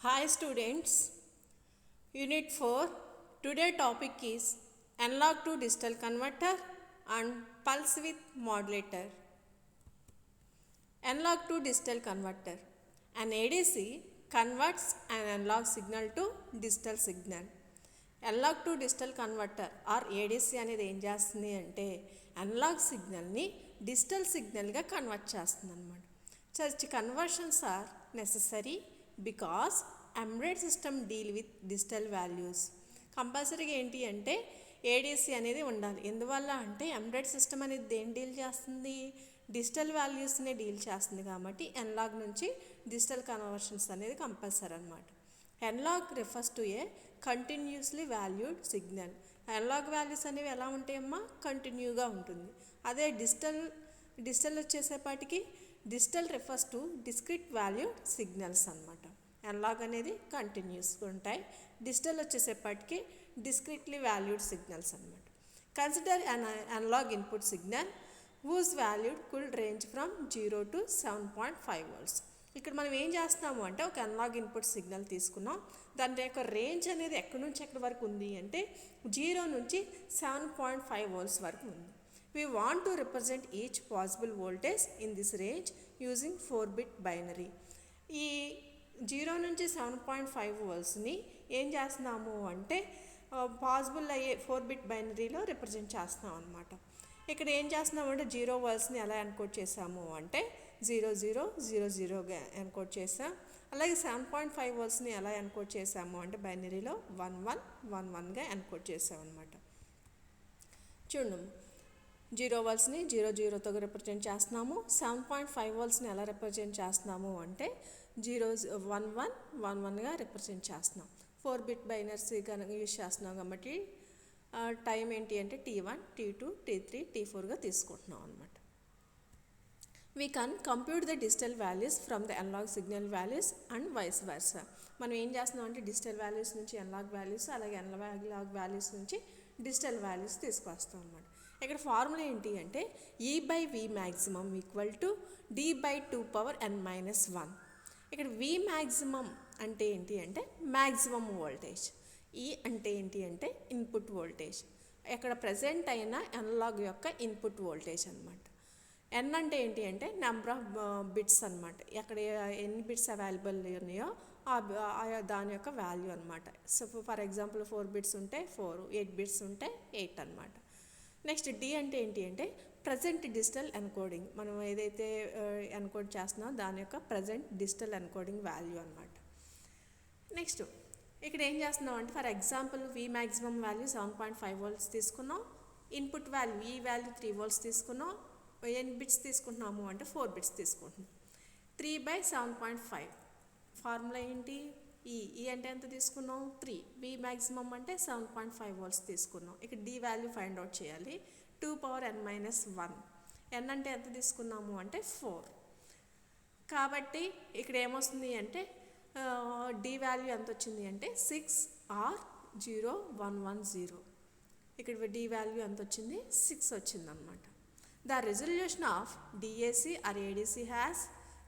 Hi students, Unit 4. Today topic is analog to digital converter and pulse width modulator. Analog to digital converter. An ADC converts an analog signal to digital signal. Analog to digital converter or ADC అనేది ఏం చేస్తుంది అంటే analogue సిగ్నల్ని digital సిగ్నల్గా convert చేస్తుంది అనమాట. Such conversions are necessary because embedded system deal with digital values. కంపల్సరీగా ఏంటి అంటే ADC అనేది ఉండాలి. ఎందువల్ల అంటే ఎంబెడెడ్ సిస్టమ్ అనేది దేని డీల్ చేస్తుంది, డిజిటల్ వాల్యూస్ని డీల్ చేస్తుంది. కాబట్టి ఎనలాగ్ నుంచి డిజిటల్ కన్వర్షన్స్ అనేది కంపల్సరీ అనమాట. Analog refers to a continuously valued signal. Analog values అనేవి ఎలా ఉంటాయమ్మా, కంటిన్యూగా ఉంటుంది. అదే డిజిటల్ వచ్చేసేపాటికి digital refers to discrete valued signals అనమాట. అనలాగ్ అనేది కంటిన్యూస్గా ఉంటాయి, డిజిటల్ వచ్చేసేపటికి డిస్క్రిట్లీ వాల్యూడ్ సిగ్నల్స్ అనమాట. Consider an analog input signal whose valued could range from 0 to 7.5 volts. ఇక్కడ మనం ఏం చేస్తున్నాము అంటే ఒక అనలాగ్ ఇన్పుట్ సిగ్నల్ తీసుకున్నాం, దాని యొక్క రేంజ్ అనేది ఎక్కడి నుంచి ఎక్కడి వరకు ఉంది అంటే 0 నుంచి 7.5 volts వరకు ఉంది. We want to represent each possible voltage in this range using 4-bit binary. ఈ 0 నుంచి 7.5 voltsని ఏం చేస్తున్నాము అంటే పాసిబుల్ అయ్యే 4-bit బైనరీలో రిప్రజెంట్ చేస్తున్నాం అనమాట. ఇక్కడ ఏం చేస్తున్నాము అంటే 0 voltsని ఎలా ఎన్కోడ్ చేసాము అంటే 0000గా ఎన్కోడ్ చేసాం. అలాగే 7.5 voltsని ఎలా ఎన్కోడ్ చేసాము అంటే బైనరీలో 1111గా ఎన్కోడ్ చేసాం అనమాట. చూడండి, 0 voltsని 00తో రిప్రజెంట్ చేస్తున్నాము. 7.5 voltsని ఎలా రిప్రజెంట్ చేస్తున్నాము అంటే 1111గా రిప్రజెంట్ చేస్తున్నాం. 4-bit బైనరీస్ కనుక యూజ్ చేస్తున్నాం కాబట్టి టైం ఏంటి అంటే T1, T2, T3, T4గా తీసుకుంటున్నాం అనమాట. We can compute the digital values from the analog signal values and vice versa. మనం ఏం చేస్తున్నాం అంటే డిజిటల్ వాల్యూస్ నుంచి అనలాగ్ వాల్యూస్, అలాగే అనలాగ్ వాల్యూస్ నుంచి డిజిటల్ వాల్యూస్ తీసుకొస్తాం అనమాట. ఇక్కడ ఫార్ములా ఏంటి అంటే E/V maximum equal to D/2n-1. ఇక్కడ V maximum అంటే ఏంటి అంటే మ్యాక్సిమం వోల్టేజ్, E అంటే ఏంటి అంటే ఇన్పుట్ వోల్టేజ్, ఇక్కడ ప్రజెంట్ అయిన అనలాగ్ యొక్క ఇన్పుట్ వోల్టేజ్ అనమాట. N అంటే ఏంటి అంటే నెంబర్ ఆఫ్ బిట్స్ అనమాట, ఎక్కడ ఎన్ని బిట్స్ అవైలబుల్ ఉన్నాయో దాని యొక్క వాల్యూ అనమాట. సో ఫర్ ఎగ్జాంపుల్ 4 bits ఉంటే 4, 8 bits ఉంటే 8 అనమాట. నెక్స్ట్ D అంటే ఏంటి అంటే ప్రజెంట్ డిజిటల్ ఎన్కోడింగ్, మనం ఏదైతే ఎన్కోడ్ చేస్తున్నామో దాని యొక్క ప్రజెంట్ డిజిటల్ ఎన్కోడింగ్ వాల్యూ అనమాట. నెక్స్ట్ ఇక్కడ ఏం చేస్తున్నాం అంటే for example V maximum value 7.5 volts తీసుకున్నాం, ఇన్పుట్ వాల్యూ ఈ వాల్యూ 3 volts తీసుకున్నాం. ఎన్ని బిట్స్ తీసుకుంటున్నాము అంటే 4 bits తీసుకుంటున్నాం. 3/7.5 ఫార్ములా ఏంటి, ఈ అంటే ఎంత తీసుకున్నాం 3, V మ్యాక్సిమం అంటే 7.5 volts తీసుకున్నాం. ఇక్కడ D వాల్యూ ఫైండ్ అవుట్ చేయాలి, 2n-1. N అంటే ఎంత తీసుకున్నాము అంటే 4. కాబట్టి ఇక్కడ ఏమొస్తుంది అంటే D వాల్యూ ఎంత వచ్చింది అంటే 6R0110. ఇక్కడ D వాల్యూ ఎంత వచ్చింది 6 వచ్చింది అనమాట. The resolution of DAC or ADC has,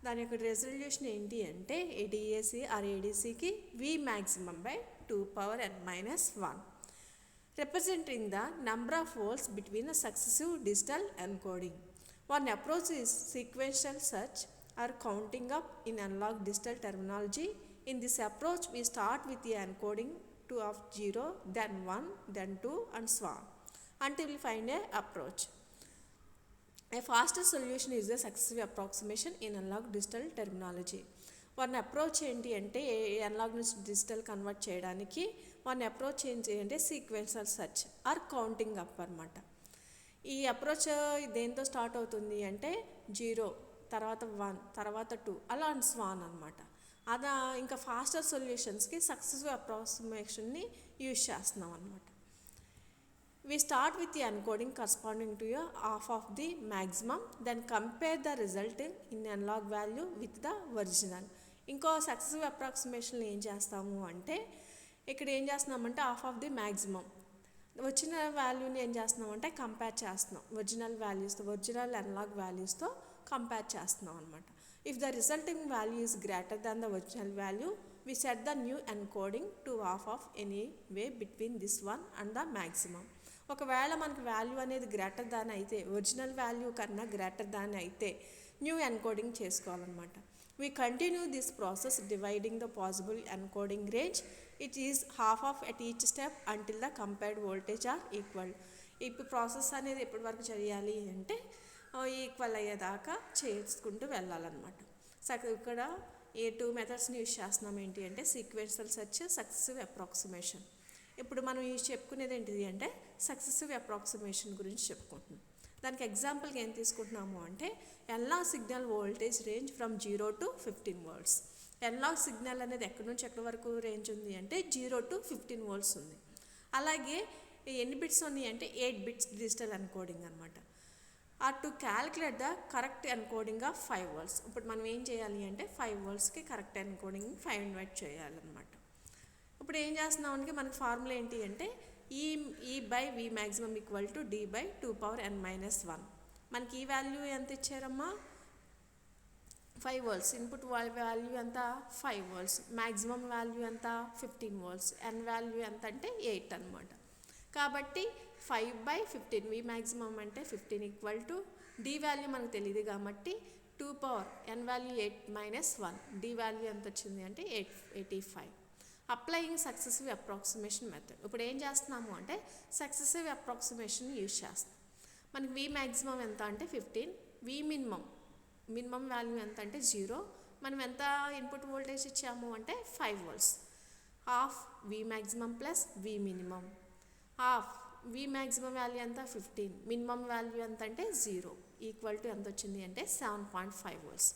దాని యొక్క రెజల్యూషన్ ఏంటి అంటే DAC ఆర్ ADCకి V maximum by 2n-1, representing the number of volts between the successive digital encoding. One approach is sequential search or counting up in analog digital terminology. In this approach, we start with the encoding of 0, then 1, then 2 and so on until we find a approach. A faster solution is a successive approximation in analog digital terminology. One approach ఏంటి అంటే analogue నుంచి digital convert చేయడానికి one approach ఏంటి అంటే sequential search are counting up అనమాట. ఈ approach దేంతో start అవుతుంది అంటే 0, తర్వాత 1, తర్వాత 2 అలా స్వాన్ అనమాట. అదా ఇంకా ఫాస్టర్ సొల్యూషన్స్కి సక్సెసివ్ అప్రాక్సిమేషన్ని యూజ్ చేస్తున్నాం అనమాట. We start with the encoding corresponding to a half of the maximum, then compare the resulting in analog value with the original. ఇంకో సక్సెసివ్ అప్రాక్సిమేషన్లో ఏం చేస్తాము అంటే ఇక్కడ ఏం చేస్తున్నామంటే హాఫ్ ఆఫ్ ది మ్యాక్సిమం వచ్చిన వాల్యూని ఏం చేస్తున్నామంటే కంపేర్ చేస్తున్నాం ఒరిజినల్ వాల్యూస్తో, ఒరిజినల్ అనలాగ్ వాల్యూస్తో కంపేర్ చేస్తున్నాం అనమాట. If the resulting value is greater than the original value we set the new encoding to half of any way between this one and the maximum. ఒకవేళ మనకి value అనేది greater than అయితే, original value కన్నా greater than అయితే new encoding చేసుకోవాలన్నమాట. We continue this process dividing the possible encoding range. It is half of at each step until the compared voltage are equal. ఇప్పుడు process అనేది ఎప్పటి వరకు చేయాలి అంటే ఈక్వల్ అయ్యేదాకా చేసుకుంటూ వెళ్ళాలన్నమాట. ఇక్కడ ఏ 2 మెథడ్స్ని యూజ్ చేస్తున్నాం ఏంటి అంటే సీక్వెన్షియల్ సెర్చ్, సక్సెసివ్ అప్రాక్సిమేషన్. ఇప్పుడు మనం చెప్పుకునేది ఏంటిది అంటే సక్సెసివ్ అప్రాక్సిమేషన్ గురించి చెప్పుకుంటున్నాం. దానికి ఎగ్జాంపుల్గా ఏం తీసుకుంటున్నాము అంటే analogue signal voltage range from 0 to 15 volts. Analogue signal అనేది ఎక్కడి నుంచి ఎక్కడి వరకు రేంజ్ ఉంది అంటే 0 to 15 volts ఉంది. అలాగే ఎన్ని బిట్స్ ఉన్నాయి అంటే 8 bits డిజిటల్ ఎన్కోడింగ్ అనమాట. To calculate the correct encoding of 5 volts. ఇప్పుడు మనం ఏం చేయాలి అంటే 5 voltsకి కరెక్ట్ ఎన్కోడింగ్ 5 ఇన్వైట్ చేయాలన్నమాట. ఇప్పుడు ఏం చేస్తున్నాం అంటే మనకి ఫార్ములా ఏంటి అంటే ఈ by V maximum equal to D by 2n-1. మనకి ఈ వాల్యూ ఎంత ఇచ్చారమ్మా 5 volts. ఇన్పుట్ వాల్యూ ఎంత 5 volts, మ్యాక్సిమం వాల్యూ ఎంత 15 volts, ఎన్ వాల్యూ ఎంత అంటే 8 అనమాట. కాబట్టి 5/15 వి మ్యాక్సిమం అంటే 15 ఈక్వల్ టు డి వాల్యూ మనకు తెలియదు కాబట్టి 2n వాల్యూ 8-1, డి వాల్యూ ఎంత వచ్చింది అంటే 85. Applying successive approximation method. ఇప్పుడు ఏం చేస్తున్నాము అంటే సక్సెసివ్ అప్రాక్సిమేషన్ యూజ్ చేస్తాం. మనకి వి మ్యాక్సిమం ఎంత అంటే 15, వి మినిమం వాల్యూ ఎంత అంటే 0. మనం ఎంత ఇన్పుట్ వోల్టేజ్ ఇచ్చాము అంటే 5 volts. Half V maximum plus V minimum. Half V maximum value ఎంత 15, మినిమం వాల్యూ ఎంత అంటే 0, ఈక్వల్ టు ఎంత వచ్చింది అంటే 7.5 volts.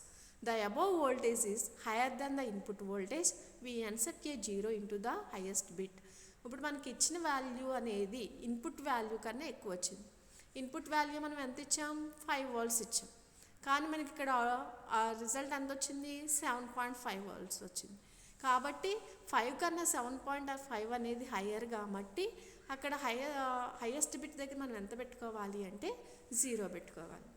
The above voltage is higher than the input voltage. We insert a 0 into the highest bit. ఇప్పుడు మనకి ఇచ్చిన value అనేది ఇన్పుట్ వాల్యూ కన్నా ఎక్కువ వచ్చింది. ఇన్పుట్ వాల్యూ మనం ఎంత ఇచ్చాం 5 volts ఇచ్చాం, కానీ మనకి ఇక్కడ రిజల్ట్ ఎంత వచ్చింది 7.5 volts వచ్చింది. కాబట్టి 5 కన్నా 7.5 అనేది హయ్యర్ కాబట్టి అక్కడ హైయెస్ట్ బిట్ దగ్గర మనం ఎంత పెట్టుకోవాలి అంటే 0 పెట్టుకోవాలి.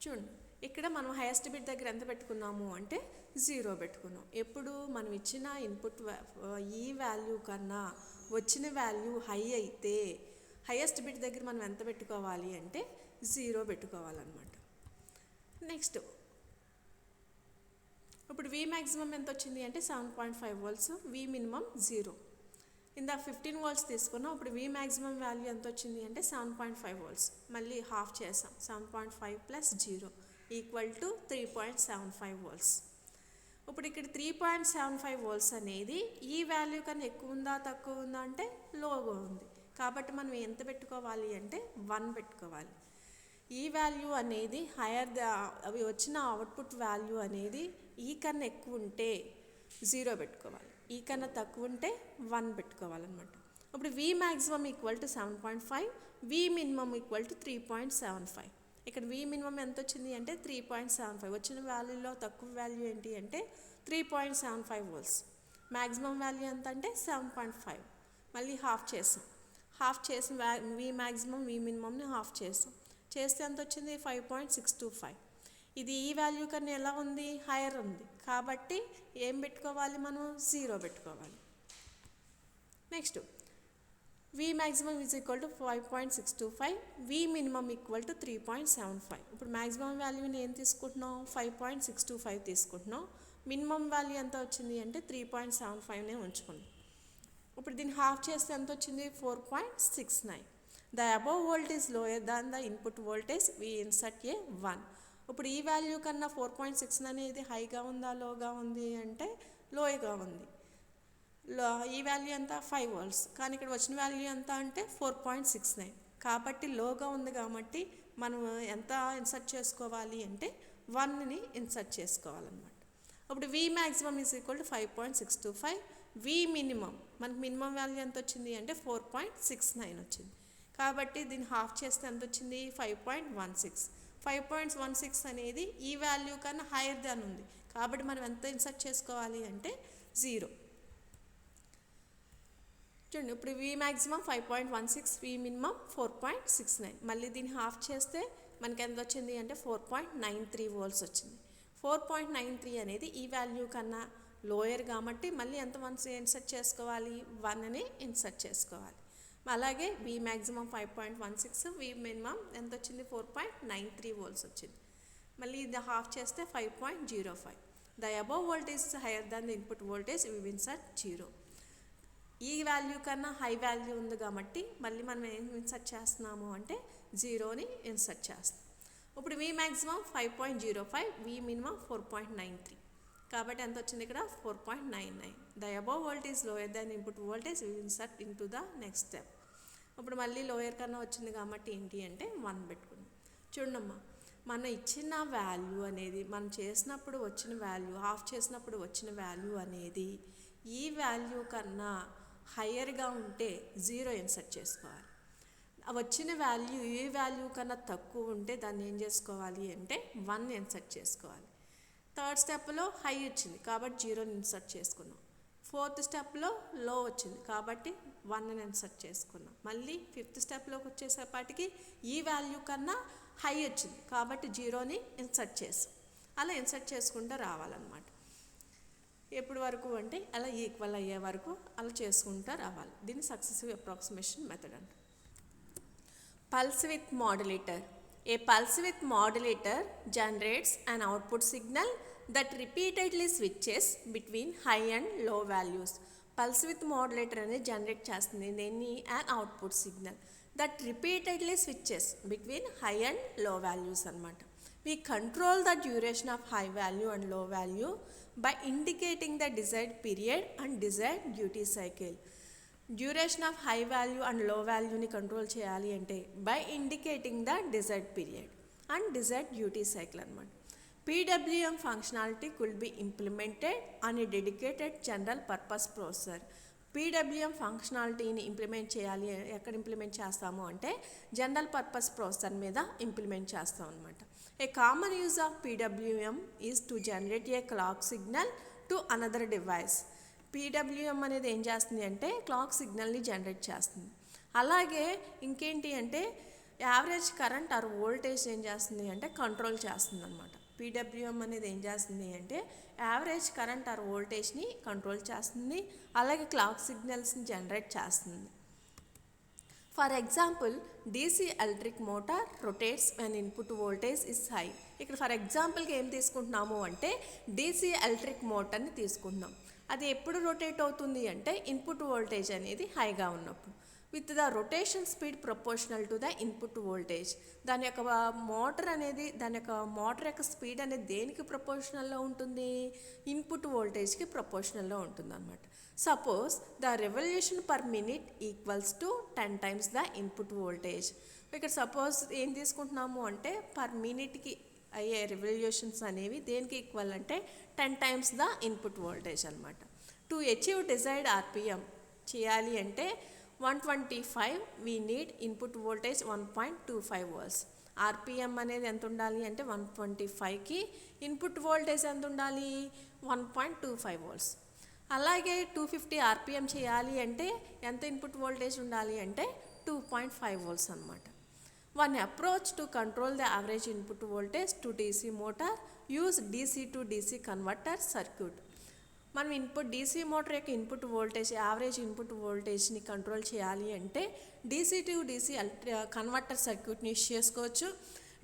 చూడండి ఇక్కడ మనం హైయెస్ట్ బిట్ దగ్గర ఎంత పెట్టుకున్నాము అంటే 0 పెట్టుకున్నాం. ఎప్పుడు మనం ఇచ్చిన ఇన్పుట్ ఈ వాల్యూ కన్నా వచ్చిన వాల్యూ హై అయితే హైయెస్ట్ బిట్ దగ్గర మనం ఎంత పెట్టుకోవాలి అంటే 0 పెట్టుకోవాలన్నమాట. నెక్స్ట్ ఇప్పుడు వి మ్యాక్సిమం ఎంత వచ్చింది అంటే 7.5 volts, వి మినిమం 0. ఇందాక 15 volts తీసుకున్నాం. ఇప్పుడు వి మ్యాక్సిమం వాల్యూ ఎంత వచ్చింది అంటే 7.5 volts. మళ్ళీ హాఫ్ చేసాం, 7.5 + 0 ఈక్వల్ టు 3.75 volts. ఇప్పుడు ఇక్కడ 3.75 volts అనేది ఈ వాల్యూ కన్నా ఎక్కువ ఉందా తక్కువ ఉందా అంటే లోగా ఉంది. కాబట్టి మనం ఎంత పెట్టుకోవాలి అంటే 1 పెట్టుకోవాలి. ఈ వాల్యూ అనేది అవి వచ్చిన అవుట్పుట్ వాల్యూ అనేది ఈ కన్నా ఎక్కువ ఉంటే 0 పెట్టుకోవాలి, ఈ కన్నా తక్కువ ఉంటే 1 పెట్టుకోవాలన్నమాట. ఇప్పుడు V maximum equal to 7.5, V minimum equal to 3.75. ఇక్కడ వి మినిమం ఎంత వచ్చింది అంటే 3.75. వచ్చిన వాల్యూలో తక్కువ వాల్యూ ఏంటి అంటే 3.75 volts. మ్యాక్సిమం వాల్యూ ఎంత అంటే 7.5. మళ్ళీ హాఫ్ చేసాం, హాఫ్ చేసి వి మ్యాక్సిమం వి మినిమంని హాఫ్ చేసాం, చేస్తే ఎంత వచ్చింది 5.625. ఇది ఈ వాల్యూ కన్నా ఎలా ఉంది హైయర్ ఉంది కాబట్టి ఏం పెట్టుకోవాలి మనం 0 పెట్టుకోవాలి. Next V maximum is equal to 5.625, V minimum equal to 3.75. ఇప్పుడు మ్యాక్సిమం వాల్యూని ఏం తీసుకుంటున్నాం 5.625 తీసుకుంటున్నాం. మినిమం వాల్యూ ఎంత వచ్చింది అంటే 3.75నే ఉంచుకున్నాం. ఇప్పుడు దీన్ని హాఫ్ చేస్తే ఎంత వచ్చింది 4.69. The above voltage lower than the input voltage, we insert a 1. ఇప్పుడు ఈ వాల్యూ కన్నా 4.69 అనేది హైగా ఉందా లోగా ఉంది అంటే లోగా ఉంది. ఈ వాల్యూ ఎంత 5 volts, కానీ ఇక్కడ వచ్చిన వాల్యూ ఎంత అంటే 4.69. కాబట్టి లోగా ఉంది కాబట్టి మనం ఎంత ఇన్సర్ట్ చేసుకోవాలి అంటే 1ని ఇన్సర్ట్ చేసుకోవాలన్నమాట. అప్పుడు V maximum is equal to 5.625, V minimum మనకి మినిమం వాల్యూ ఎంత వచ్చింది అంటే 4.69 వచ్చింది. కాబట్టి దీన్ని హాఫ్ చేస్తే ఎంత వచ్చింది 5.16. 5.16 అనేది ఈ వాల్యూ కన్నా హైయర్ దాన్ ఉంది కాబట్టి మనం ఎంత ఇన్సర్ట్ చేసుకోవాలి అంటే 0. చూడండి ఇప్పుడు వి మ్యాక్సిమం 5.16, వి మినిమం 4.69. మళ్ళీ దీన్ని హాఫ్ చేస్తే మనకి ఎంత వచ్చింది అంటే 4.93 volts వచ్చింది. 4.93 అనేది ఈ వాల్యూ కన్నా లోయర్ కాబట్టి మళ్ళీ ఎంత వన్స్ ఇన్సర్ట్ చేసుకోవాలి, 1ని ఇన్సర్ట్ చేసుకోవాలి. అలాగే వి మ్యాక్సిమం 5.16, వి మినిమం ఎంత వచ్చింది 4.93 వోల్ట్స్ వచ్చింది. మళ్ళీ ఇది హాఫ్ చేస్తే 5.05. The above voltage hire than the input voltage V insert 0. ఈ వాల్యూ కన్నా హై వాల్యూ ఉంది కాబట్టి మళ్ళీ మనం ఏం ఇన్సర్ట్ చేస్తున్నాము అంటే 0ని ఇన్సర్ట్ చేస్తాం. ఇప్పుడు వి మ్యాక్సిమం 5.05, వి మినిమం 4.93 కాబట్టి ఎంత వచ్చింది ఇక్కడ 4.99. The above voltage lower than input voltage V insert in to the next step. ఇప్పుడు మళ్ళీ లోయర్ కన్నా వచ్చింది కాబట్టి ఏంటి అంటే 1 పెట్టుకుందాం. చూడమ్మా, మన ఇచ్చిన వాల్యూ అనేది మనం చేసినప్పుడు వచ్చిన వాల్యూ, ఆఫ్ చేసినప్పుడు వచ్చిన వాల్యూ అనేది ఈ వాల్యూ కన్నా హయ్యర్గా ఉంటే 0 ఇన్సర్ట్ చేసుకోవాలి. వచ్చిన వాల్యూ ఈ వాల్యూ కన్నా తక్కువ ఉంటే దాన్ని ఏం చేసుకోవాలి అంటే 1 ఇన్సర్ట్ చేసుకోవాలి. థర్డ్ స్టెప్లో హై వచ్చింది కాబట్టి 0ని ఇన్సర్ట్ చేసుకున్నాం. ఫోర్త్ స్టెప్లో లో వచ్చింది కాబట్టి 1ని ఇన్సర్ట్ చేసుకున్నాం. మళ్ళీ ఫిఫ్త్ స్టెప్లోకి వచ్చేసేపాటికి ఈ వాల్యూ కన్నా హై వచ్చింది కాబట్టి 0ని ఇన్సర్ట్ చేసాం. అలా ఇన్సర్ట్ చేసుకుంటూ రావాలన్నమాట. ఎప్పటి వరకు అంటే అలా ఈక్వల్ అయ్యే వరకు అలా చేసుకుంటూ రావాలి. దీన్ని సక్సెసివ్ అప్రాక్సిమేషన్ మెథడ్ అంటారు. Pulse with modulator. A pulse width modulator generates an output signal that repeatedly switches between high and low values. Pulse width modulator అనేది జనరేట్ చేస్తుంది దేన్ని, an output signal that repeatedly switches between high and low values అన్నమాట. We control the duration of high value and low value by indicating the desired period and desired duty cycle. Duration of high value and low వాల్యూని control చేయాలి అంటే by indicating the desired period and desired duty cycle అనమాట. PWM functionality could be implemented on a dedicated general purpose processor. పీడబ్ల్యూఎం ఫంక్షనాలిటీని implement చేయాలి, ఎక్కడ implement చేస్తాము అంటే జనరల్ పర్పస్ ప్రాసెసర్ మీద ఇంప్లిమెంట్ చేస్తాం అనమాట. A common use of PWM is to generate a clock signal to another device. PWM అనేది ఏం చేస్తుంది అంటే క్లాక్ సిగ్నల్ని జనరేట్ చేస్తుంది. అలాగే ఇంకేంటి అంటే యావరేజ్ కరెంట్ ఆర్ వోల్టేజ్ ఏం చేస్తుంది అంటే కంట్రోల్ చేస్తుంది అనమాట. పీడబ్ల్యూఎం అనేది ఏం చేస్తుంది అంటే యావరేజ్ కరెంట్ ఆర్ వోల్టేజ్ని కంట్రోల్ చేస్తుంది, అలాగే క్లాక్ సిగ్నల్స్ని జనరేట్ చేస్తుంది. For example DC electric motor rotates when input voltage is high. ఇక్కడ ఫర్ ఎగ్జాంపుల్కి ఏం తీసుకుంటున్నాము అంటే డీసీ ఎలక్ట్రిక్ మోటార్ని తీసుకుంటున్నాం. అది ఎప్పుడు రొటేట్ అవుతుంది అంటే ఇన్పుట్ వోల్టేజ్ అనేది హైగా ఉన్నప్పుడు. With the rotation speed proportional to the input voltage. దాని యొక్క మోటార్ యొక్క స్పీడ్ అనేది దేనికి ప్రపోర్షనల్లో ఉంటుంది, ఇన్పుట్ వోల్టేజ్కి ప్రపోర్షనల్లో ఉంటుంది అనమాట. Suppose the revolution per minute equals to 10 times the input voltage. ఇక్కడ సపోజ్ ఏం తీసుకుంటున్నాము అంటే పర్ మినిట్కి అయ్యే రెవల్యూషన్స్ అనేవి దేనికి ఈక్వల్ అంటే 10 times ద ఇన్పుట్ వోల్టేజ్ అనమాట. టు అచీవ్ డిజైర్డ్ ఆర్పిఎం చేయాలి అంటే 125 we need input voltage 1.25 volts. RPM అనేది ఎంత ఉండాలి అంటే 125కి ఇన్పుట్ వోల్టేజ్ ఎంత ఉండాలి 1.25 volts. అలాగే 250 ఆర్పిఎం చేయాలి అంటే ఎంత ఇన్పుట్ వోల్టేజ్ ఉండాలి అంటే 2.5 volts అనమాట. One approach to control the average input voltage to DC motor use DC to DC converter circuit. మనం DC మోటార్ యొక్క ఇన్పుట్ వోల్టేజ్ యావరేజ్ ఇన్పుట్ వోల్టేజ్ని కంట్రోల్ చేయాలి అంటే DC to DC కన్వర్టర్ సర్క్యూట్ని use చేసుకోవచ్చు,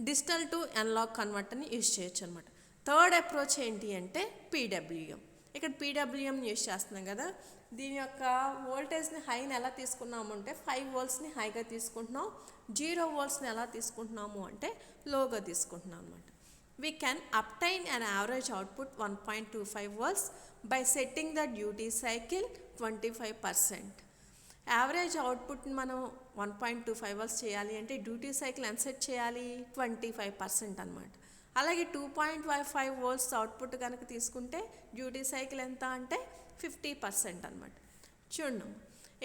డిజిటల్ టు అనలాగ్ కన్వర్టర్ని యూజ్ చేయొచ్చు అనమాట. Third approach ఏంటి అంటే పీడబ్ల్యూఎం. ఇక్కడ పీడబ్ల్యూఎం యూజ్ చేస్తున్నాం కదా, దీని యొక్క వోల్టేజ్ని హైని ఎలా తీసుకున్నాము అంటే 5 voltsని హైగా తీసుకుంటున్నాం, 0 voltsని ఎలా తీసుకుంటున్నాము అంటే లోగా తీసుకుంటున్నాం అనమాట. We can obtain an average output 1.25 volts by setting the duty cycle 25%. Average అవుట్పుట్ని మనం 1.25 volts చేయాలి అంటే డ్యూటీ సైకిల్ ఎంత సెట్ చేయాలి 25% అనమాట. అలాగే 2.55 volts అవుట్పుట్ కనుక తీసుకుంటే డ్యూటీ సైకిల్ ఎంత అంటే 50% అనమాట. చూడండి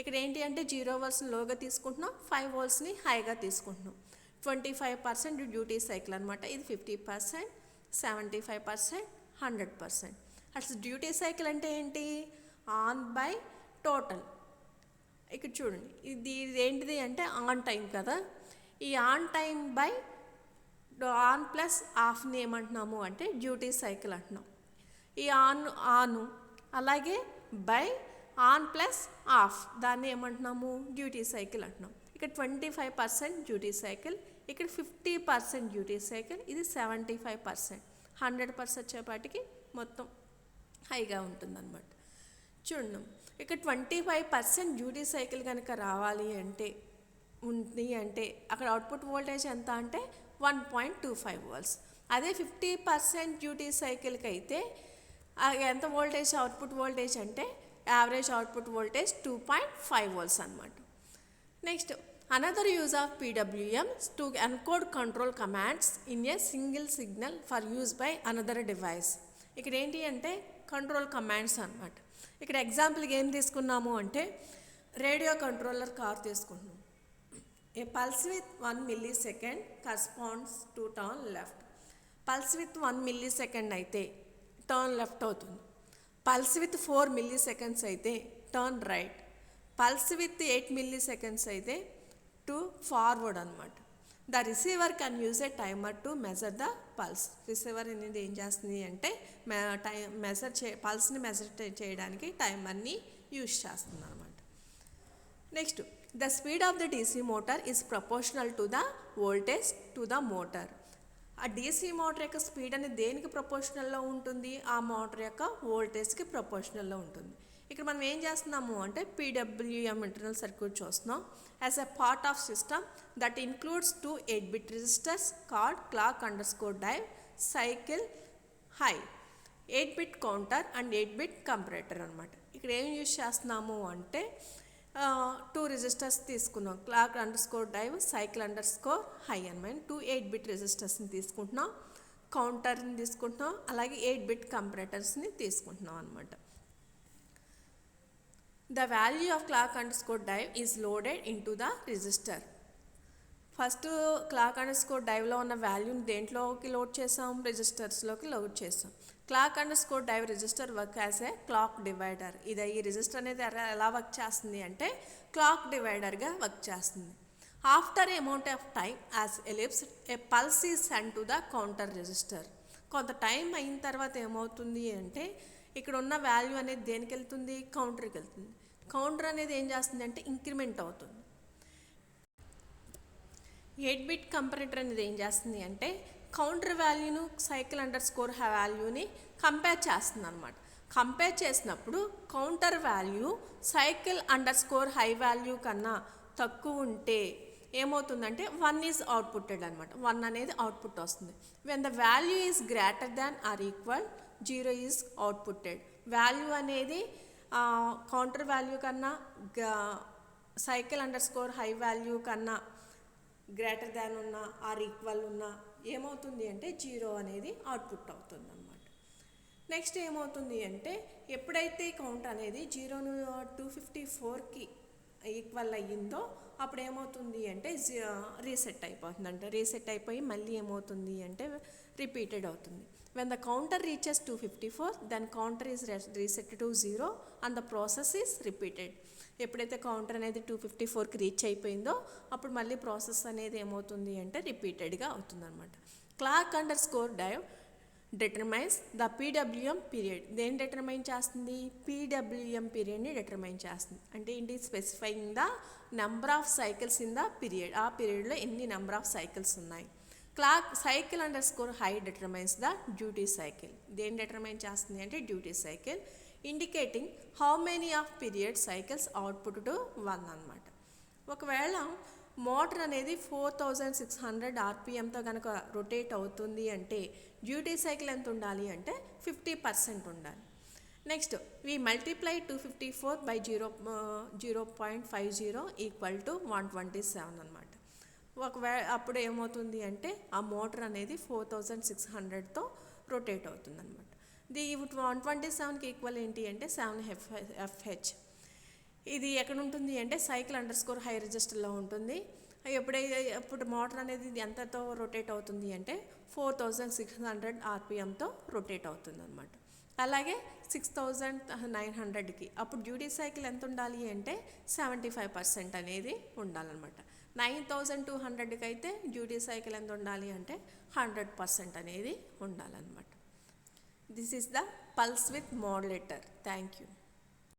ఇక్కడ ఏంటి అంటే 0 voltsని లోగా తీసుకుంటున్నాం, 5 voltsని హైగా తీసుకుంటున్నాం. 25% డ్యూటీ సైకిల్ అనమాట. ఇది 50%, 75%, 100%. అసలు డ్యూటీ సైకిల్ అంటే ఏంటి, ఆన్ బై టోటల్. ఇక్కడ చూడండి ఇది ఏంటిది అంటే ఆన్ టైం కదా, ఈ on time by on plus ఆఫ్ని ఏమంటున్నాము అంటే డ్యూటీ సైకిల్ అంటున్నాం. ఈ ఆన్ అలాగే బై ఆన్ ప్లస్ ఆఫ్ దాన్ని ఏమంటున్నాము డ్యూటీ సైకిల్ అంటున్నాం. ఇక్కడ 25% డ్యూటీ సైకిల్, ఇక్కడ 50% డ్యూటీ సైకిల్, ఇది 75%. 100% వచ్చేపాటికి మొత్తం హైగా ఉంటుందన్నమాట. చూడండి ఇక్కడ 25% డ్యూటీ సైకిల్ కనుక రావాలి అంటే ఉంది అంటే అక్కడ అవుట్పుట్ వోల్టేజ్ ఎంత అంటే 1.25 volts. అదే 50% డ్యూటీ సైకిల్కి అయితే ఎంత వోల్టేజ్ అవుట్పుట్ వోల్టేజ్ అంటే యావరేజ్ అవుట్పుట్ వోల్టేజ్ 2.5 volts అనమాట. Next another use of PWM to encode control commands in a single signal for use by another device. ఇక్కడ ఏంటి అంటే కంట్రోల్ కమాండ్స్ అనమాట. ఇక్కడ ఎగ్జాంపుల్కి ఏం తీసుకున్నాము అంటే రేడియో కంట్రోలర్ కార్ తీసుకుంటున్నాం. A pulse with 1 millisecond corresponds to turn left. Pulse with 1 millisecond అయితే టర్న్ లెఫ్ట్ అవుతుంది. పల్స్ విత్ 4 milliseconds అయితే turn right. Pulse with 8 milliseconds అయితే టు ఫార్వర్డ్ అనమాట. The receiver can use a timer to measure the pulse. Receiver అనేది ఏం చేస్తుంది అంటే పల్స్ని measure చేయడానికి టైమర్ని యూజ్ చేస్తుంది అనమాట. Next the speed of the DC motor is proportional to the voltage to the motor. ఆ డీసీ మోటార్ యొక్క స్పీడ్ అనేది దేనికి ప్రపోర్షనల్లో ఉంటుంది? ఆ మోటార్ యొక్క వోల్టేజ్కి ప్రపోర్షనల్లో ఉంటుంది. ఇక్కడ మనం ఏం చేస్తున్నాము అంటే PWM ఇంటర్నల్ సర్క్యూట్ చూస్తున్నాం. As a part of system that includes 2 8-bit registers called clock_dive, cycle, high, 8-bit counter and 8-bit comparator అనమాట. ఇక్కడ ఏం యూజ్ చేస్తున్నాము అంటే 2 రిజిస్టర్స్ తీసుకున్నాం. clock_dive, cycle_high అనమాట. 2 8-bit రిజిస్టర్స్ని తీసుకుంటున్నాం, కౌంటర్ని తీసుకుంటున్నాం, అలాగే 8-bit కంపరేటర్స్ని తీసుకుంటున్నాం అనమాట. The value of clock_dive is loaded into the register. First clock_diveలో ఉన్న వాల్యూని దేంట్లోకి లోడ్ చేసాం? రిజిస్టర్స్లోకి లోడ్ చేసాం. clock_dive register work as a clock divider. ఈ రిజిస్టర్ అనేది ఎలా వర్క్ చేస్తుంది అంటే క్లాక్ డివైడర్గా వర్క్ చేస్తుంది. After amount of time as elapse a pulse is send to the counter register. కొంత టైం అయిన తర్వాత ఏమవుతుంది అంటే ఇక్కడ ఉన్న వాల్యూ అనేది దేనికి వెళ్తుంది? కౌంటర్కి వెళ్తుంది. కౌంటర్ అనేది ఏం చేస్తుంది అంటే ఇంక్రిమెంట్ అవుతుంది. 8-bit కంపరేటర్ అనేది ఏం చేస్తుంది అంటే కౌంటర్ వాల్యూను cycle_high వాల్యూని కంపేర్ చేస్తుంది అనమాట. కంపేర్ చేసినప్పుడు కౌంటర్ వాల్యూ cycle_high వాల్యూ కన్నా తక్కువ ఉంటే ఏమవుతుందంటే 1 ఈజ్ అవుట్పుట్టెడ్ అనమాట. 1 అనేది అవుట్పుట్ వస్తుంది. When the value is greater than or equal 0 is outputted. Value అనేది కౌంటర్ వాల్యూ కన్నా cycle_high వాల్యూ కన్నా గ్రేటర్ దాన్ ఉన్న ఆర్ ఈక్వల్ ఉన్న ఏమవుతుంది అంటే 0 అనేది అవుట్పుట్ అవుతుంది అనమాట. నెక్స్ట్ ఏమవుతుంది అంటే ఎప్పుడైతే కౌంట్ అనేది 0ను 254కి ఈక్వల్ అయ్యిందో అప్పుడు ఏమవుతుంది అంటే రీసెట్ అయిపోతుంది. అంటే రీసెట్ అయిపోయి మళ్ళీ ఏమవుతుంది అంటే రిపీటెడ్ అవుతుంది. When the counter reaches 254 then counter is reset to 0 and the process is repeated. ఎప్పుడైతే కౌంటర్ అనేది 254కి రీచ్ అయిపోయిందో అప్పుడు మళ్ళీ ప్రాసెస్ అనేది ఏమవుతుంది అంటే రిపీటెడ్గా అవుతుంది అనమాట. clock_dive determines the PWM period. దేన్ని డిటర్మైన్ చేస్తుంది? PWM పీరియడ్ని డిటర్మైన్ చేస్తుంది. అంటే ఏంటి? Specifying the number of cycles in the period. ఆ పీరియడ్లో ఎన్ని నెంబర్ ఆఫ్ సైకిల్స్ ఉన్నాయి. cycle_high determines the duty cycle. దేన్ని డిటర్మైన్ చేస్తుంది అంటే duty cycle, indicating how many of period cycles output to 1 అనమాట. ఒకవేళ మోటార్ అనేది 4600 RPMతో కనుక రొటేట్ అవుతుంది అంటే డ్యూటీ సైకిల్ ఎంత ఉండాలి అంటే 50% ఉండాలి. Next we multiply 254 by 0.50 equal to 127 అనమాట. ఒకవేళ అప్పుడు ఏమవుతుంది అంటే ఆ మోటార్ అనేది 4600తో రొటేట్ అవుతుంది అనమాట. ది 127కి ఈక్వల్ ఏంటి అంటే 7 FH. ఇది ఎక్కడ ఉంటుంది అంటే cycle_high రిజిస్టర్లో ఉంటుంది. అప్పుడు మోటార్ అనేది ఎంతతో రొటేట్ అవుతుంది అంటే 4600 RPMతో రొటేట్ అవుతుంది అనమాట. అలాగే 6900కి అప్పుడు డ్యూటీ సైకిల్ ఎంత ఉండాలి అంటే 75% అనేది ఉండాలన్నమాట. 9200కి అయితే డ్యూటీ సైకిల్ ఎంత ఉండాలి అంటే 100% అనేది ఉండాలన్నమాట. This is the pulse width modulator. Thank you.